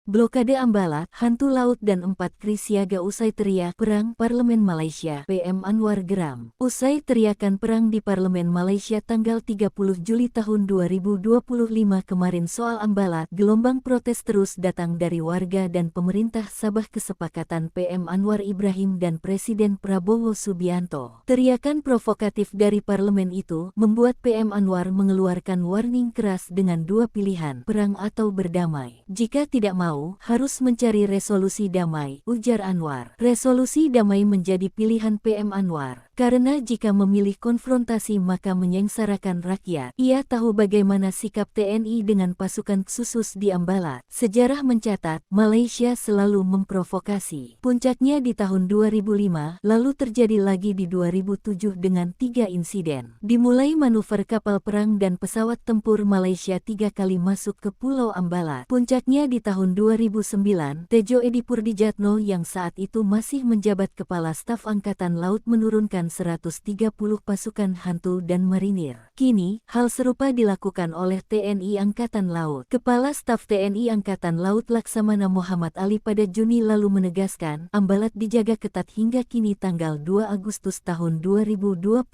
Blokade Ambalat, hantu laut dan 4 kri siaga usai teriak perang Parlemen Malaysia. PM Anwar geram. Usai teriakan perang di Parlemen Malaysia tanggal 30 Juli tahun 2025 kemarin soal Ambalat, gelombang protes terus datang dari warga dan pemerintah Sabah. Kesepakatan PM Anwar Ibrahim dan Presiden Prabowo Subianto. Teriakan provokatif dari parlemen itu membuat PM Anwar mengeluarkan warning keras dengan dua pilihan, perang atau berdamai. Jika tidak mau, harus mencari resolusi damai, ujar Anwar. Resolusi damai menjadi pilihan PM Anwar, karena jika memilih konfrontasi maka menyengsarakan rakyat. Ia tahu bagaimana sikap TNI dengan pasukan khusus di Ambalat. Sejarah mencatat, Malaysia selalu memprovokasi. Puncaknya di tahun 2005, lalu terjadi lagi di 2007 dengan 3 insiden. Dimulai manuver kapal perang dan pesawat tempur Malaysia 3 kali masuk ke Pulau Ambalat. Puncaknya di tahun 2009, Tejo Edi Purdijatno yang saat itu masih menjabat Kepala Staf Angkatan Laut menurunkan 130 pasukan hantu dan marinir. Kini, hal serupa dilakukan oleh TNI Angkatan Laut. Kepala Staf TNI Angkatan Laut Laksamana Muhammad Ali pada Juni lalu menegaskan, Ambalat dijaga ketat hingga kini tanggal 2 Agustus tahun 2025.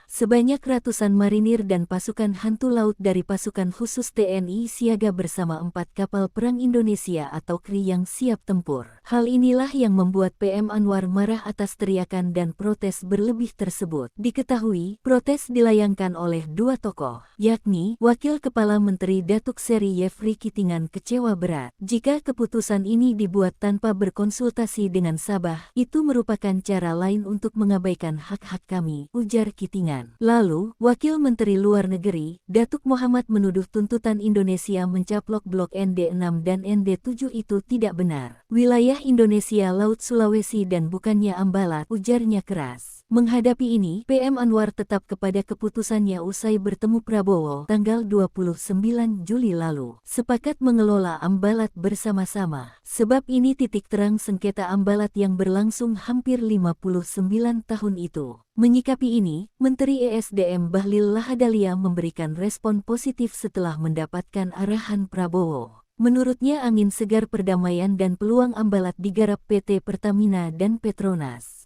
Sebanyak ratusan marinir dan pasukan hantu laut dari pasukan khusus TNI siaga bersama 4 kapal perang Indonesia atau KRI yang siap tempur. Hal inilah yang membuat PM Anwar marah atas teriakan dan protes berlebih tersebut. Diketahui, protes dilayangkan oleh dua tokoh, yakni Wakil Kepala Menteri Datuk Seri Yefri Kitingan kecewa berat. Jika keputusan ini dibuat tanpa berkonsultasi dengan Sabah, itu merupakan cara lain untuk mengabaikan hak-hak kami, ujar Kitingan. Lalu, Wakil Menteri Luar Negeri, Datuk Muhammad menuduh tuntutan Indonesia mencaplok Blok ND6 dan ND7 itu tidak benar. Wilayah Indonesia Laut Sulawesi dan bukannya Ambalat, ujarnya keras. Menghadapi ini, PM Anwar tetap kepada keputusannya usai bertemu Prabowo tanggal 29 Juli lalu. Sepakat mengelola Ambalat bersama-sama. Sebab ini titik terang sengketa Ambalat yang berlangsung hampir 59 tahun itu. Menyikapi ini, Menteri ESDM Bahlil Lahadalia memberikan respon positif setelah mendapatkan arahan Prabowo. Menurutnya angin segar perdamaian dan peluang Ambalat digarap PT Pertamina dan Petronas.